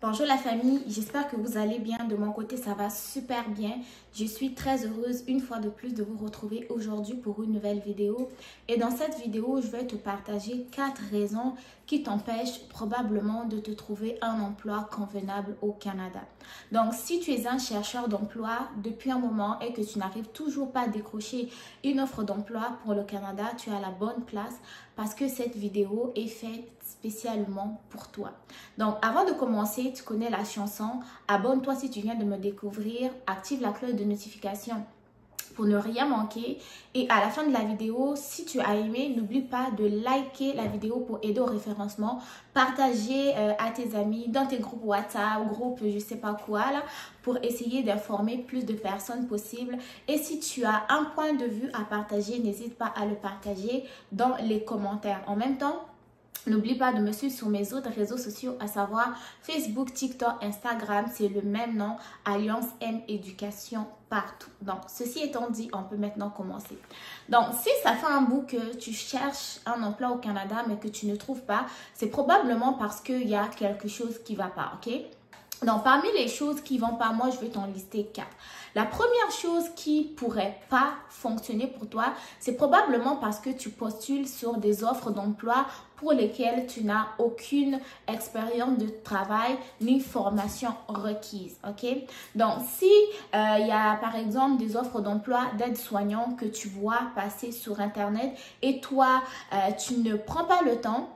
Bonjour la famille, j'espère que vous allez bien. De mon côté, ça va super bien. Je suis très heureuse une fois de plus de vous retrouver aujourd'hui pour une nouvelle vidéo. Et dans cette vidéo, je vais te partager 4 raisons qui t'empêchent probablement de te trouver un emploi convenable au Canada. Donc, si tu es un chercheur d'emploi depuis un moment et que tu n'arrives toujours pas à décrocher une offre d'emploi pour le Canada, tu es à la bonne place parce que cette vidéo est faite spécialement pour toi. Donc, avant de commencer, tu connais la chanson. Abonne-toi si tu viens de me découvrir. Active la cloche de notification pour ne rien manquer. Et à la fin de la vidéo, si tu as aimé, n'oublie pas de liker la vidéo pour aider au référencement. Partager à tes amis, dans tes groupes WhatsApp, groupes je sais pas quoi là, pour essayer d'informer plus de personnes possible. Et si tu as un point de vue à partager, n'hésite pas à le partager dans les commentaires. En même temps, n'oublie pas de me suivre sur mes autres réseaux sociaux, à savoir Facebook, TikTok, Instagram. C'est le même nom, Alliance M Éducation partout. Donc, ceci étant dit, on peut maintenant commencer. Donc, si ça fait un bout que tu cherches un emploi au Canada, mais que tu ne trouves pas, c'est probablement parce qu'il y a quelque chose qui ne va pas, ok? Donc, parmi les choses qui ne vont pas, moi, je vais t'en lister 4. La première chose qui pourrait pas fonctionner pour toi, c'est probablement parce que tu postules sur des offres d'emploi pour lesquelles tu n'as aucune expérience de travail ni formation requise, ok? Donc, si il y a par exemple des offres d'emploi d'aide-soignant que tu vois passer sur Internet et toi, tu ne prends pas le temps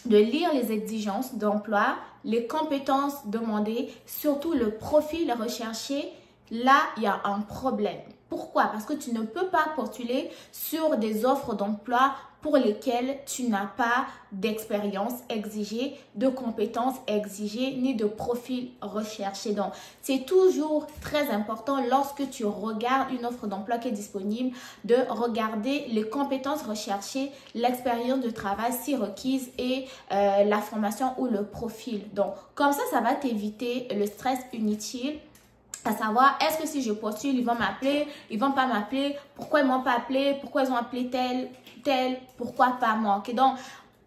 de lire les exigences d'emploi, les compétences demandées, surtout le profil recherché, là, il y a un problème. Pourquoi? Parce que tu ne peux pas postuler sur des offres d'emploi pour lesquelles tu n'as pas d'expérience exigée, de compétences exigées, ni de profil recherché. Donc, c'est toujours très important lorsque tu regardes une offre d'emploi qui est disponible, de regarder les compétences recherchées, l'expérience de travail si requise et la formation ou le profil. Donc, comme ça va t'éviter le stress inutile. À savoir, est-ce que si je postule, ils vont m'appeler, ils vont pas m'appeler, pourquoi ils m'ont pas appelé, pourquoi ils ont appelé tel, pourquoi pas moi, ok? Donc,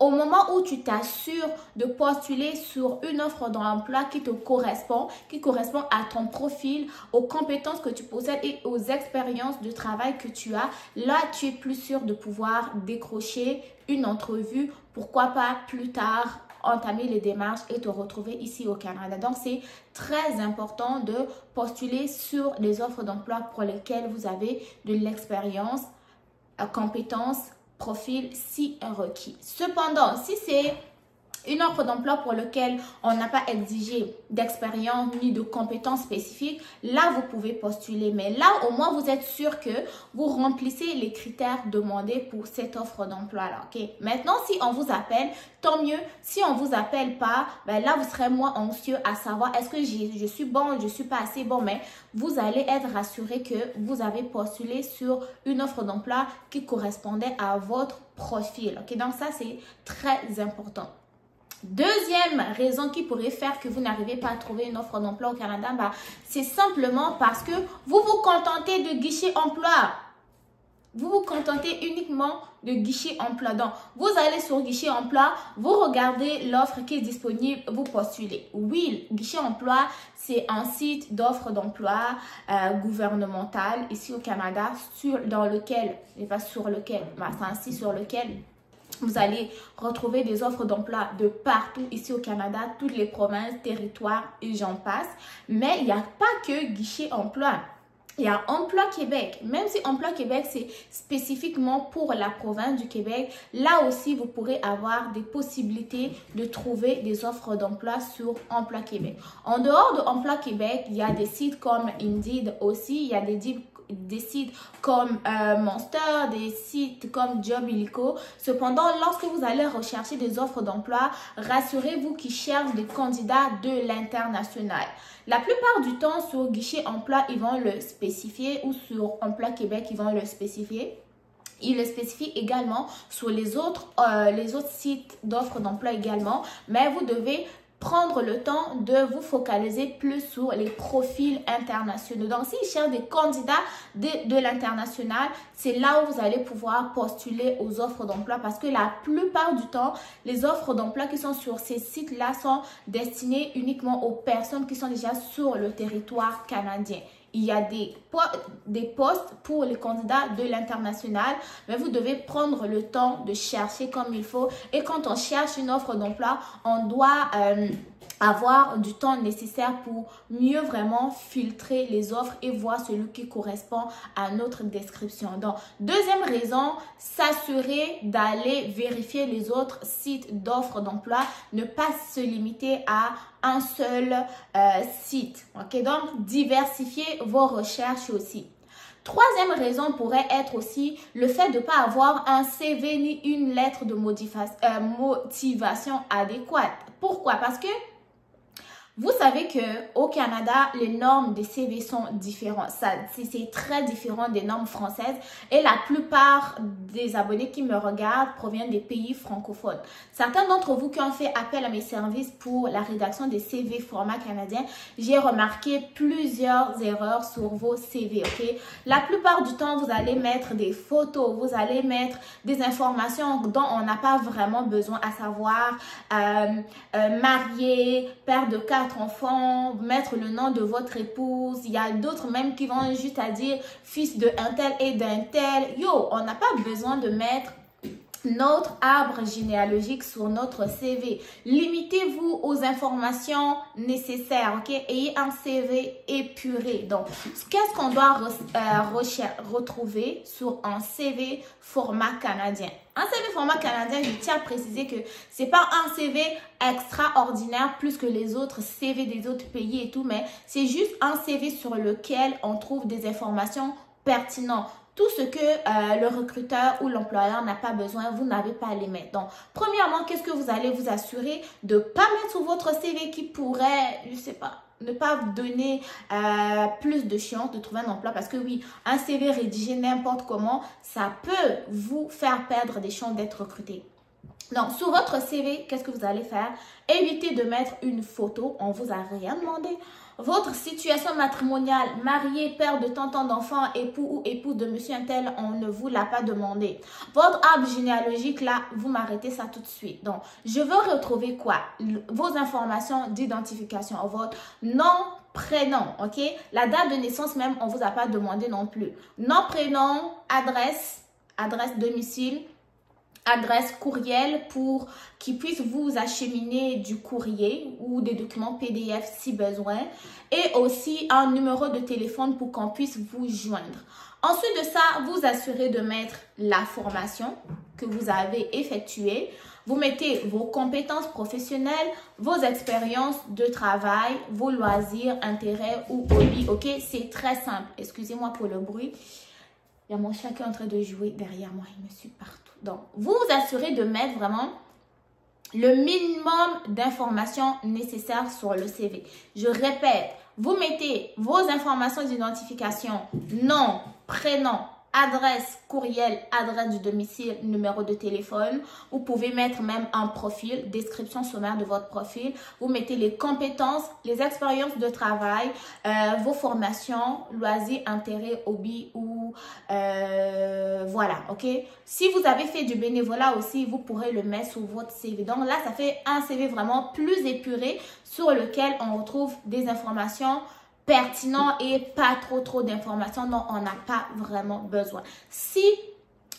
au moment où tu t'assures de postuler sur une offre d'emploi qui te correspond, qui correspond à ton profil, aux compétences que tu possèdes et aux expériences de travail que tu as, là, tu es plus sûr de pouvoir décrocher une entrevue, pourquoi pas plus tard, entamer les démarches et te retrouver ici au Canada. Donc, c'est très important de postuler sur les offres d'emploi pour lesquelles vous avez de l'expérience, compétences, profil si requis. Cependant, si c'est une offre d'emploi pour laquelle on n'a pas exigé d'expérience ni de compétences spécifiques, là, vous pouvez postuler. Mais là, au moins, vous êtes sûr que vous remplissez les critères demandés pour cette offre d'emploi-là. Ok? Maintenant, si on vous appelle, tant mieux. Si on ne vous appelle pas, ben là, vous serez moins anxieux à savoir est-ce que je suis bon, je ne suis pas assez bon. Mais vous allez être rassuré que vous avez postulé sur une offre d'emploi qui correspondait à votre profil. Ok? Donc, ça, c'est très important. Deuxième raison qui pourrait faire que vous n'arrivez pas à trouver une offre d'emploi au Canada, bah, c'est simplement parce que vous vous contentez de guichet emploi. Vous vous contentez uniquement de guichet emploi. Donc, vous allez sur guichet emploi, vous regardez l'offre qui est disponible, vous postulez. Oui, guichet emploi, c'est un site d'offres d'emploi gouvernemental ici au Canada, dans lequel, et pas sur lequel, bah, c'est un site sur lequel vous allez retrouver des offres d'emploi de partout ici au Canada, toutes les provinces, territoires et j'en passe. Mais il n'y a pas que guichet emploi. Il y a Emploi Québec. Même si Emploi Québec, c'est spécifiquement pour la province du Québec, là aussi, vous pourrez avoir des possibilités de trouver des offres d'emploi sur Emploi Québec. En dehors de Emploi Québec, il y a des sites comme Indeed aussi. Il y a des sites comme Monster, des sites comme Job Illico. Cependant, lorsque vous allez rechercher des offres d'emploi, rassurez-vous qu'ils cherchent des candidats de l'international. La plupart du temps, sur Guichet Emploi, ils vont le spécifier ou sur Emploi Québec, ils vont le spécifier. Ils le spécifient également sur les autres sites d'offres d'emploi également. Mais vous devez prendre le temps de vous focaliser plus sur les profils internationaux. Donc, s'ils cherchent des candidats de l'international, c'est là où vous allez pouvoir postuler aux offres d'emploi parce que la plupart du temps, les offres d'emploi qui sont sur ces sites-là sont destinées uniquement aux personnes qui sont déjà sur le territoire canadien. Il y a des postes pour les candidats de l'international, mais vous devez prendre le temps de chercher comme il faut. Et quand on cherche une offre d'emploi, on doit avoir du temps nécessaire pour mieux vraiment filtrer les offres et voir celui qui correspond à notre description. Donc, deuxième raison, s'assurer d'aller vérifier les autres sites d'offres d'emploi, ne pas se limiter à un seul site. Ok, donc diversifier vos recherches aussi. Troisième raison pourrait être aussi le fait de ne pas avoir un CV ni une lettre de motivation adéquate. Pourquoi? Parce que vous savez qu'au Canada, les normes des CV sont différentes. C'est très différent des normes françaises et la plupart des abonnés qui me regardent proviennent des pays francophones. Certains d'entre vous qui ont fait appel à mes services pour la rédaction des CV format canadien, j'ai remarqué plusieurs erreurs sur vos CV. Okay? La plupart du temps, vous allez mettre des photos, vous allez mettre des informations dont on n'a pas vraiment besoin, à savoir marié, père de 4 enfants, mettre le nom de votre épouse. Il y a d'autres même qui vont juste à dire fils de un tel et d'un tel. Yo, on n'a pas besoin de mettre notre arbre généalogique sur notre CV. Limitez-vous aux informations nécessaires, ok? Ayez un CV épuré. Donc, qu'est-ce qu'on doit retrouver sur un CV format canadien? Un CV format canadien, je tiens à préciser que c'est pas un CV extraordinaire plus que les autres CV des autres pays et tout, mais c'est juste un CV sur lequel on trouve des informations pertinentes. Tout ce que le recruteur ou l'employeur n'a pas besoin, vous n'avez pas à les mettre. Donc, premièrement, qu'est-ce que vous allez vous assurer de ne pas mettre sur votre CV qui pourrait, je sais pas, ne pas vous donner plus de chances de trouver un emploi. Parce que oui, un CV rédigé n'importe comment, ça peut vous faire perdre des chances d'être recruté. Donc, sur votre CV, qu'est-ce que vous allez faire? Évitez de mettre une photo, on ne vous a rien demandé. Votre situation matrimoniale, marié, père de tant d'enfants, époux ou épouse de monsieur un tel, on ne vous l'a pas demandé. Votre arbre généalogique, là, vous m'arrêtez ça tout de suite. Donc, je veux retrouver quoi? Vos informations d'identification, votre nom, prénom, ok? La date de naissance même, on ne vous a pas demandé non plus. Nom, prénom, adresse domicile, adresse courriel pour qu'ils puissent vous acheminer du courrier ou des documents PDF si besoin, et aussi un numéro de téléphone pour qu'on puisse vous joindre. Ensuite de ça, vous assurez de mettre la formation que vous avez effectuée. Vous mettez vos compétences professionnelles, vos expériences de travail, vos loisirs, intérêts ou hobbies. Ok, c'est très simple. Excusez-moi pour le bruit. Il y a mon chat qui est en train de jouer derrière moi. Il me suit partout. Donc, vous vous assurez de mettre vraiment le minimum d'informations nécessaires sur le CV. Je répète, vous mettez vos informations d'identification, nom, prénom, adresse, courriel, adresse du domicile, numéro de téléphone. Vous pouvez mettre même un profil, description sommaire de votre profil. Vous mettez les compétences, les expériences de travail, vos formations, loisirs, intérêts, hobbies ou voilà, ok? Si vous avez fait du bénévolat aussi, vous pourrez le mettre sur votre CV. Donc là, ça fait un CV vraiment plus épuré sur lequel on retrouve des informations pertinent et pas trop d'informations dont on n'a pas vraiment besoin. Si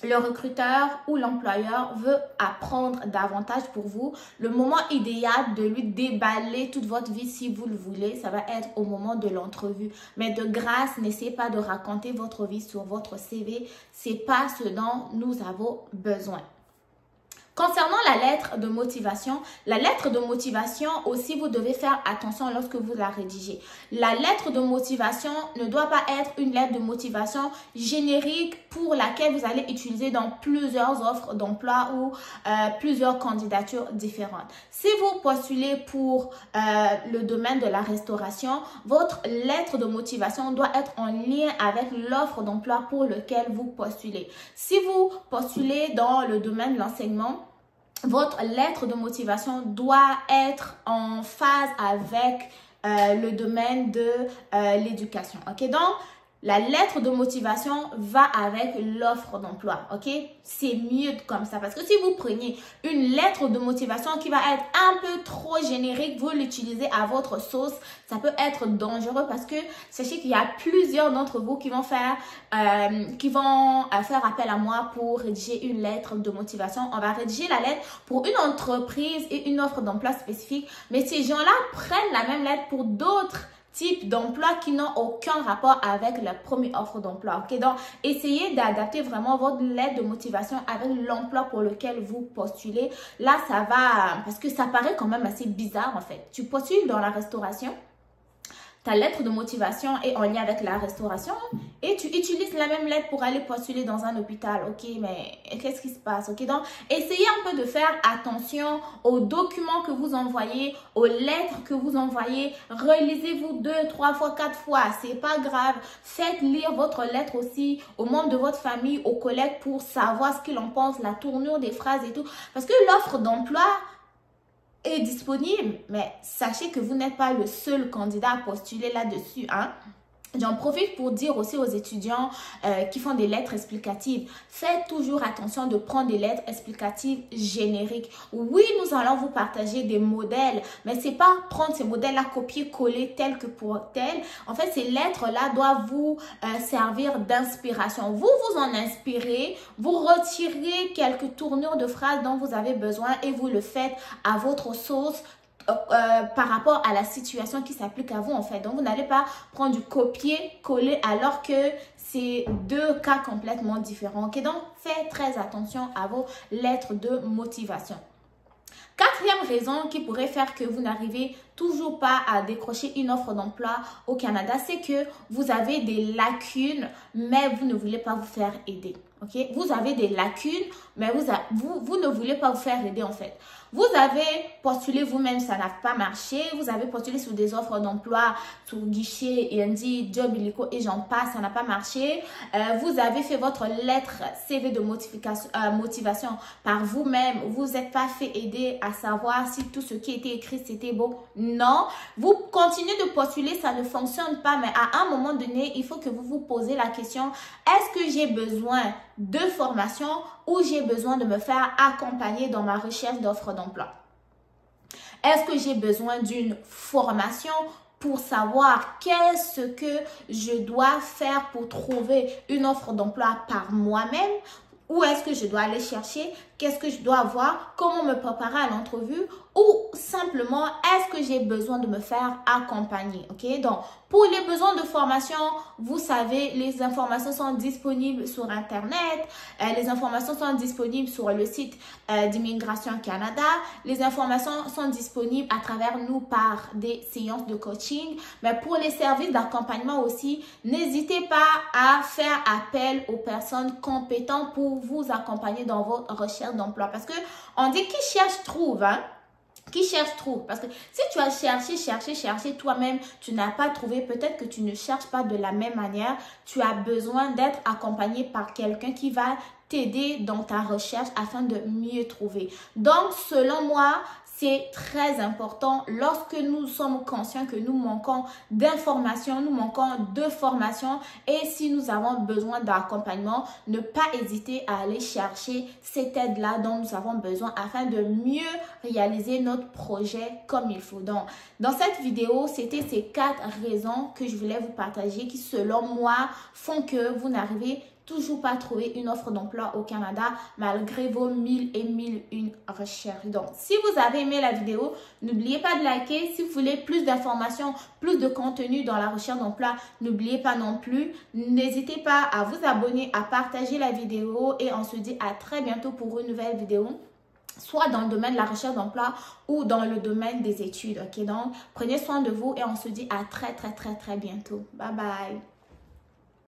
le recruteur ou l'employeur veut apprendre davantage pour vous, le moment idéal de lui déballer toute votre vie si vous le voulez, ça va être au moment de l'entrevue. Mais de grâce, n'essayez pas de raconter votre vie sur votre CV. C'est pas ce dont nous avons besoin. Concernant la lettre de motivation aussi, vous devez faire attention lorsque vous la rédigez. La lettre de motivation ne doit pas être une lettre de motivation générique pour laquelle vous allez utiliser dans plusieurs offres d'emploi ou plusieurs candidatures différentes. Si vous postulez pour le domaine de la restauration, votre lettre de motivation doit être en lien avec l'offre d'emploi pour lequel vous postulez. Si vous postulez dans le domaine de l'enseignement, votre lettre de motivation doit être en phase avec le domaine de l'éducation. Ok, donc la lettre de motivation va avec l'offre d'emploi, ok? C'est mieux comme ça parce que si vous prenez une lettre de motivation qui va être un peu trop générique, vous l'utilisez à votre sauce, ça peut être dangereux parce que sachez qu'il y a plusieurs d'entre vous qui vont faire appel à moi pour rédiger une lettre de motivation. On va rédiger la lettre pour une entreprise et une offre d'emploi spécifique, mais ces gens-là prennent la même lettre pour d'autres types d'emplois qui n'ont aucun rapport avec la première offre d'emploi. Ok, donc essayez d'adapter vraiment votre lettre de motivation avec l'emploi pour lequel vous postulez. Là, ça va, parce que ça paraît quand même assez bizarre en fait. Tu postules dans la restauration, ta lettre de motivation est en lien avec la restauration et tu utilises la même lettre pour aller postuler dans un hôpital. Ok, mais qu'est-ce qui se passe? Ok, donc essayez un peu de faire attention aux documents que vous envoyez, aux lettres que vous envoyez. Relisez-vous 2, 3 fois, 4 fois. C'est pas grave. Faites lire votre lettre aussi aux membres de votre famille, aux collègues pour savoir ce qu'ils en pensent, la tournure des phrases et tout. Parce que l'offre d'emploi est disponible, mais sachez que vous n'êtes pas le seul candidat à postuler là-dessus, hein. J'en profite pour dire aussi aux étudiants qui font des lettres explicatives, faites toujours attention de prendre des lettres explicatives génériques. Oui, nous allons vous partager des modèles, mais c'est pas prendre ces modèles-là, copier-coller tel que pour tel. En fait, ces lettres-là doivent vous servir d'inspiration. Vous vous en inspirez, vous retirez quelques tournures de phrases dont vous avez besoin et vous le faites à votre sauce, par rapport à la situation qui s'applique à vous en fait. Donc, vous n'allez pas prendre du copier-coller alors que c'est deux cas complètement différents. Ok, donc faites très attention à vos lettres de motivation. Quatrième raison qui pourrait faire que vous n'arrivez toujours pas à décrocher une offre d'emploi au Canada, c'est que vous avez des lacunes, mais vous ne voulez pas vous faire aider. Ok, vous avez des lacunes, mais vous ne voulez pas vous faire aider en fait. Vous avez postulé vous-même, ça n'a pas marché. Vous avez postulé sur des offres d'emploi, sur guichet, Indeed, Job Illico et j'en passe, ça n'a pas marché. Vous avez fait votre lettre CV de motivation par vous-même. Vous n'êtes pas fait aider à savoir si tout ce qui était écrit, c'était bon. Non, vous continuez de postuler, ça ne fonctionne pas. Mais à un moment donné, il faut que vous vous posez la question, est-ce que j'ai besoin de formation ou j'ai besoin de me faire accompagner dans ma recherche d'offres d'emploi? Est-ce que j'ai besoin d'une formation pour savoir qu'est-ce que je dois faire pour trouver une offre d'emploi par moi-même? Où est-ce que je dois aller chercher? Qu'est-ce que je dois avoir? Comment me préparer à l'entrevue? Ou simplement, est-ce que j'ai besoin de me faire accompagner? Ok, donc pour les besoins de formation, vous savez, les informations sont disponibles sur Internet. Les informations sont disponibles sur le site d'Immigration Canada. Les informations sont disponibles à travers nous par des séances de coaching. Mais pour les services d'accompagnement aussi, n'hésitez pas à faire appel aux personnes compétentes pour vous accompagner dans votre recherche d'emploi. Parce que on dit qui cherche trouve, hein? Qui cherche trouve. Parce que si tu as cherché toi-même, tu n'as pas trouvé, peut-être que tu ne cherches pas de la même manière. Tu as besoin d'être accompagné par quelqu'un qui va t'aider dans ta recherche afin de mieux trouver. Donc, selon moi, c'est très important lorsque nous sommes conscients que nous manquons d'informations, nous manquons de formation et si nous avons besoin d'accompagnement, ne pas hésiter à aller chercher cette aide-là dont nous avons besoin afin de mieux réaliser notre projet comme il faut. Donc, dans cette vidéo, c'était ces 4 raisons que je voulais vous partager qui, selon moi, font que vous n'arrivez toujours pas trouver une offre d'emploi au Canada malgré vos 1000 et 1001 recherches. Donc, si vous avez aimé la vidéo, n'oubliez pas de liker. Si vous voulez plus d'informations, plus de contenu dans la recherche d'emploi, n'oubliez pas non plus. N'hésitez pas à vous abonner, à partager la vidéo et on se dit à très bientôt pour une nouvelle vidéo, soit dans le domaine de la recherche d'emploi ou dans le domaine des études. Ok, donc prenez soin de vous et on se dit à très bientôt. Bye bye.